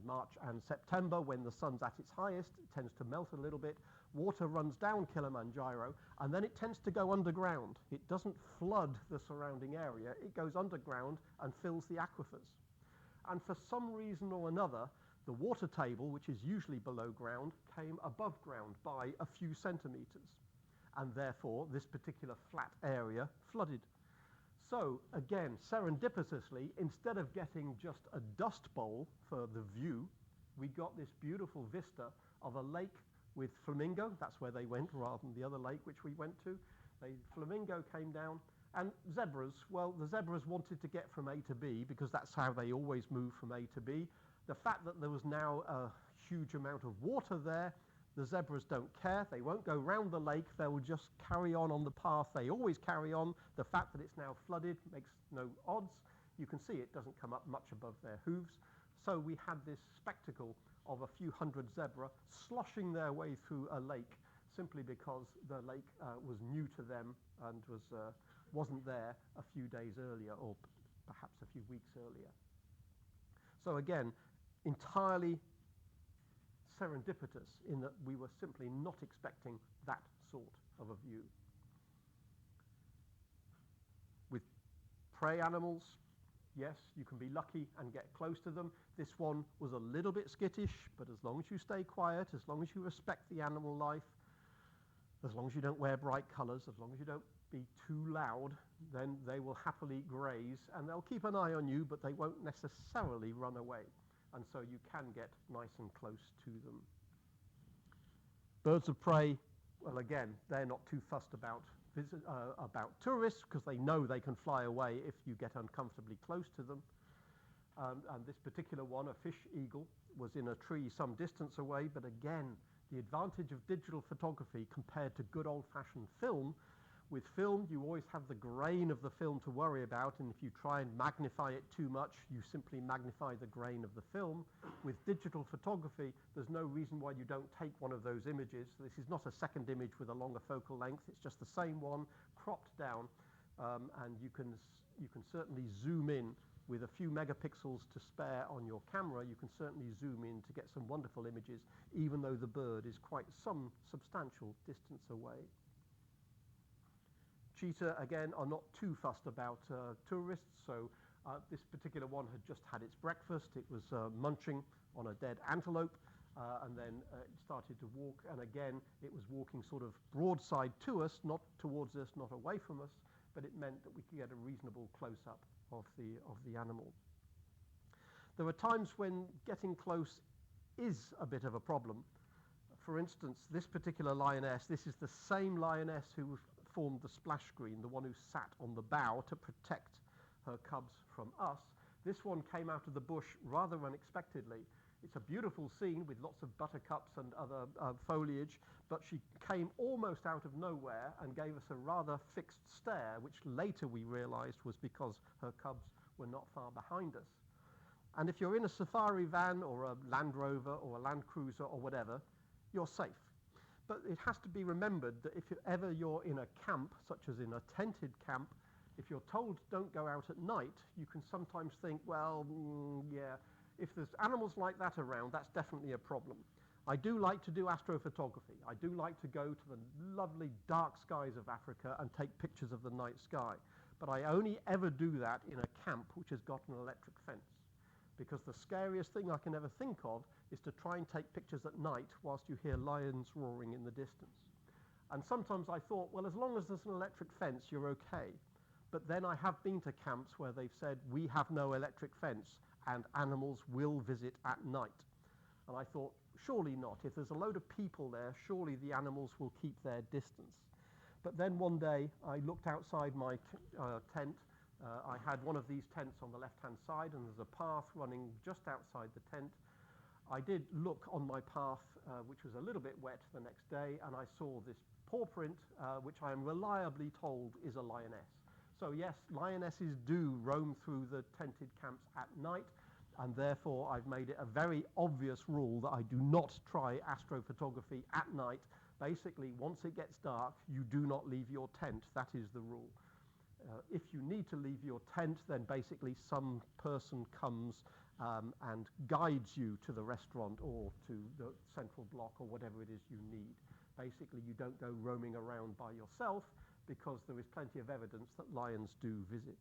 March and September, when the sun's at its highest, it tends to melt a little bit. Water runs down Kilimanjaro, and then it tends to go underground. It doesn't flood the surrounding area. It goes underground and fills the aquifers. And for some reason or another, the water table, which is usually below ground, came above ground by a few centimeters. And therefore, this particular flat area flooded. So, again, serendipitously, instead of getting just a dust bowl for the view, we got this beautiful vista of a lake with flamingo. That's where they went, rather than the other lake which we went to. The flamingo came down. And zebras, well, the zebras wanted to get from A to B, because that's how they always move from A to B. The fact that there was now a huge amount of water there, the zebras don't care. They won't go round the lake. They will just carry on the path they always carry on. The fact that it's now flooded makes no odds. You can see it doesn't come up much above their hooves. So we had this spectacle of a few hundred zebra sloshing their way through a lake, simply because the lake was new to them and wasn't there a few days earlier, or perhaps a few weeks earlier. So again, entirely serendipitous in that we were simply not expecting that sort of a view. With prey animals, yes, you can be lucky and get close to them. This one was a little bit skittish, but as long as you stay quiet, as long as you respect the animal life, as long as you don't wear bright colours, as long as you don't be too loud, then they will happily graze, and they'll keep an eye on you, but they won't necessarily run away. And so you can get nice and close to them. Birds of prey, well, again, they're not too fussed about tourists, because they know they can fly away if you get uncomfortably close to them. And this particular one, a fish eagle, was in a tree some distance away, but again, the advantage of digital photography compared to good old-fashioned film. With film, you always have the grain of the film to worry about, and if you try and magnify it too much, you simply magnify the grain of the film. With digital photography, there's no reason why you don't take one of those images. This is not a second image with a longer focal length. It's just the same one, cropped down, and you can certainly zoom in with a few megapixels to spare on your camera. You can certainly zoom in to get some wonderful images, even though the bird is quite some substantial distance away. Cheetah, again, are not too fussed about tourists, so This particular one had just had its breakfast. It was munching on a dead antelope, and then it started to walk, and again it was walking sort of broadside to us, not towards us, not away from us, but it meant that we could get a reasonable close-up of the animal. There are times when getting close is a bit of a problem. For instance, this particular lioness, this is the same lioness who formed the splash screen, the one who sat on the bough to protect her cubs from us. This one came out of the bush rather unexpectedly. It's a beautiful scene with lots of buttercups and other foliage, but she came almost out of nowhere and gave us a rather fixed stare, which later we realized was because her cubs were not far behind us. And if you're in a safari van or a Land Rover or a Land Cruiser or whatever, you're safe. But it has to be remembered that if ever you're in a camp, such as in a tented camp, if you're told don't go out at night, you can sometimes think, well, yeah, if there's animals like that around, that's definitely a problem. I do like to do astrophotography. I do like to go to the lovely dark skies of Africa and take pictures of the night sky. But I only ever do that in a camp which has got an electric fence. Because the scariest thing I can ever think of is to try and take pictures at night whilst you hear lions roaring in the distance. And sometimes I thought, well, as long as there's an electric fence, you're okay. But then I have been to camps where they've said, we have no electric fence and animals will visit at night. And I thought, surely not. If there's a load of people there, surely the animals will keep their distance. But then one day I looked outside my tent. I had one of these tents on the left-hand side, and there's a path running just outside the tent. I did look on my path, which was a little bit wet the next day, and I saw this paw print, which I am reliably told is a lioness. So yes, lionesses do roam through the tented camps at night, and therefore I've made it a very obvious rule that I do not try astrophotography at night. Basically, once it gets dark, you do not leave your tent. That is the rule. If you need to leave your tent, then basically some person comes and guides you to the restaurant or to the central block or whatever it is you need. Basically, you don't go roaming around by yourself because there is plenty of evidence that lions do visit.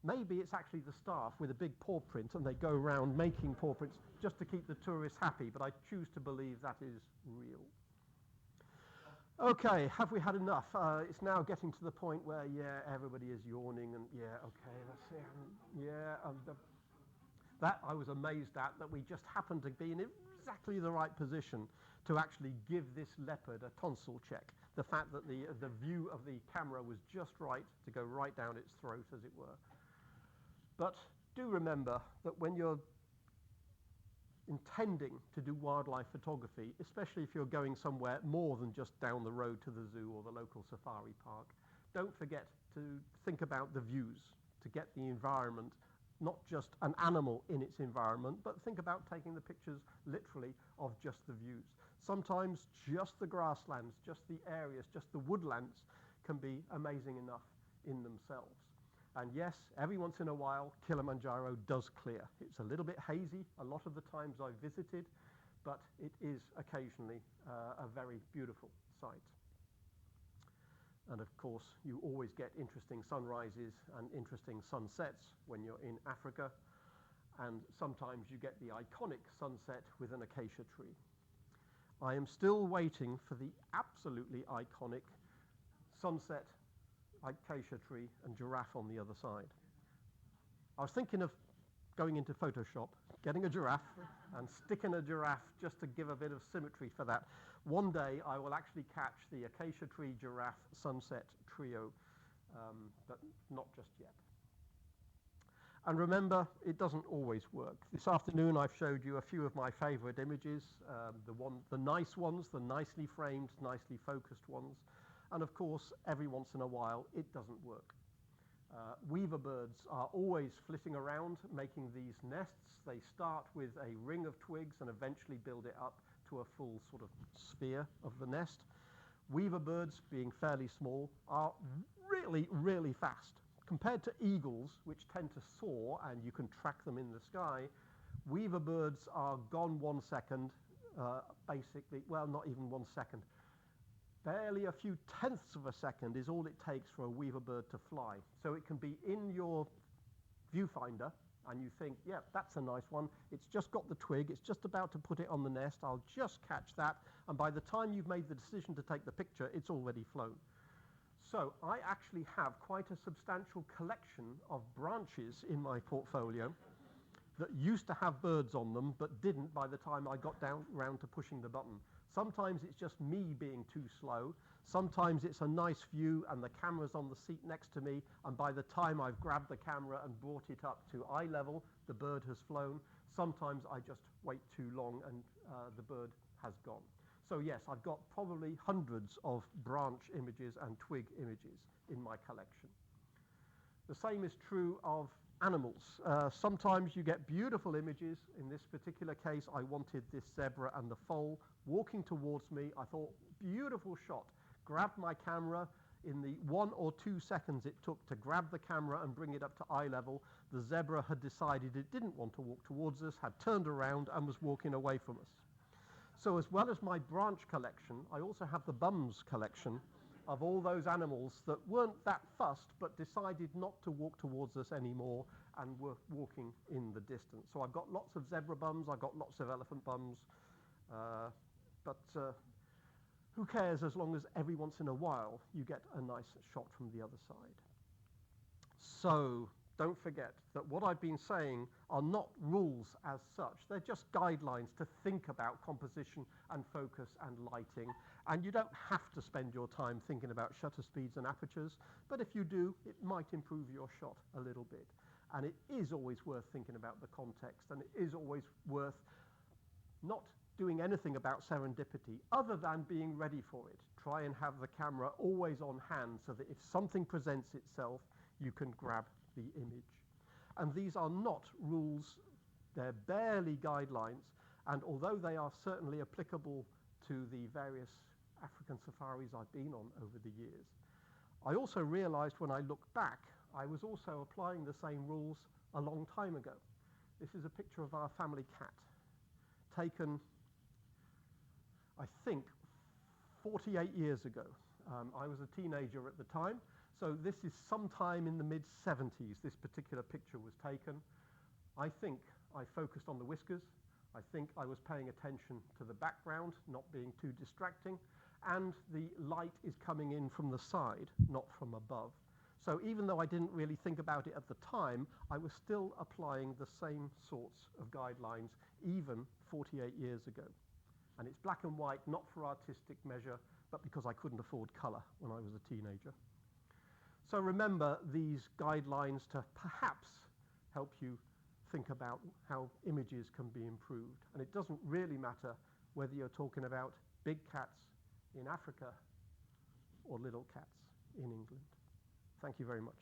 Maybe it's actually the staff with a big paw print and they go around making paw prints just to keep the tourists happy, but I choose to believe that is real. Okay, have we had enough? It's now getting to the point where, yeah, everybody is yawning and, yeah, okay, that's it. Yeah, that I was amazed at, that we just happened to be in exactly the right position to actually give this leopard a tonsil check. The fact that the view of the camera was just right to go right down its throat, as it were. But do remember that when you're intending to do wildlife photography, especially if you're going somewhere more than just down the road to the zoo or the local safari park, don't forget to think about the views, to get the environment, not just an animal in its environment, but think about taking the pictures literally of just the views. Sometimes just the grasslands, just the areas, just the woodlands can be amazing enough in themselves. And yes, every once in a while, Kilimanjaro does clear. It's a little bit hazy a lot of the times I've visited, but it is occasionally a very beautiful sight. And of course, you always get interesting sunrises and interesting sunsets when you're in Africa. And sometimes you get the iconic sunset with an acacia tree. I am still waiting for the absolutely iconic sunset acacia tree and giraffe on the other side. I was thinking of going into Photoshop, getting a giraffe and sticking a giraffe just to give a bit of symmetry for that. One day I will actually catch the acacia tree giraffe sunset trio, but not just yet. And remember, it doesn't always work. This afternoon I've showed you a few of my favorite images, the nice ones, the nicely framed, nicely focused ones. And of course, every once in a while, it doesn't work. Weaver birds are always flitting around, making these nests. They start with a ring of twigs and eventually build it up to a full sort of sphere of the nest. Weaver birds, being fairly small, are really, really fast. Compared to eagles, which tend to soar and you can track them in the sky, weaver birds are gone 1 second, basically, well, not even 1 second. Barely a few tenths of a second is all it takes for a weaver bird to fly. So it can be in your viewfinder and you think, yeah, that's a nice one. It's just got the twig. It's just about to put it on the nest. I'll just catch that. And by the time you've made the decision to take the picture, it's already flown. So I actually have quite a substantial collection of branches in my portfolio that used to have birds on them, but didn't by the time I got round to pushing the button. Sometimes it's just me being too slow. Sometimes it's a nice view and the camera's on the seat next to me, and by the time I've grabbed the camera and brought it up to eye level, the bird has flown. Sometimes I just wait too long and the bird has gone. So yes, I've got probably hundreds of branch images and twig images in my collection. The same is true of animals. Sometimes you get beautiful images. In this particular case, I wanted this zebra and the foal walking towards me. I thought, beautiful shot. Grabbed my camera. In the 1 or 2 seconds it took to grab the camera and bring it up to eye level, the zebra had decided it didn't want to walk towards us, had turned around and was walking away from us. So as well as my branch collection, I also have the bums collection of all those animals that weren't that fussed but decided not to walk towards us anymore and were walking in the distance. So I've got lots of zebra bums, I've got lots of elephant bums, but who cares as long as every once in a while you get a nice shot from the other side. So don't forget that what I've been saying are not rules as such. They're just guidelines to think about composition and focus and lighting. And you don't have to spend your time thinking about shutter speeds and apertures, but if you do, it might improve your shot a little bit. And it is always worth thinking about the context, and it is always worth not doing anything about serendipity other than being ready for it. Try and have the camera always on hand so that if something presents itself, you can grab the image. And these are not rules, they're barely guidelines, and although they are certainly applicable to the various African safaris I've been on over the years, I also realized when I look back, I was also applying the same rules a long time ago. This is a picture of our family cat, taken, I think, 48 years ago. I was a teenager at the time, so this is sometime in the mid-70s this particular picture was taken. I think I focused on the whiskers. I think I was paying attention to the background, not being too distracting, and the light is coming in from the side, not from above. So even though I didn't really think about it at the time, I was still applying the same sorts of guidelines even 48 years ago. And it's black and white, not for artistic measure, but because I couldn't afford color when I was a teenager. So remember these guidelines to perhaps help you think about how images can be improved. And it doesn't really matter whether you're talking about big cats in Africa or little cats in England. Thank you very much.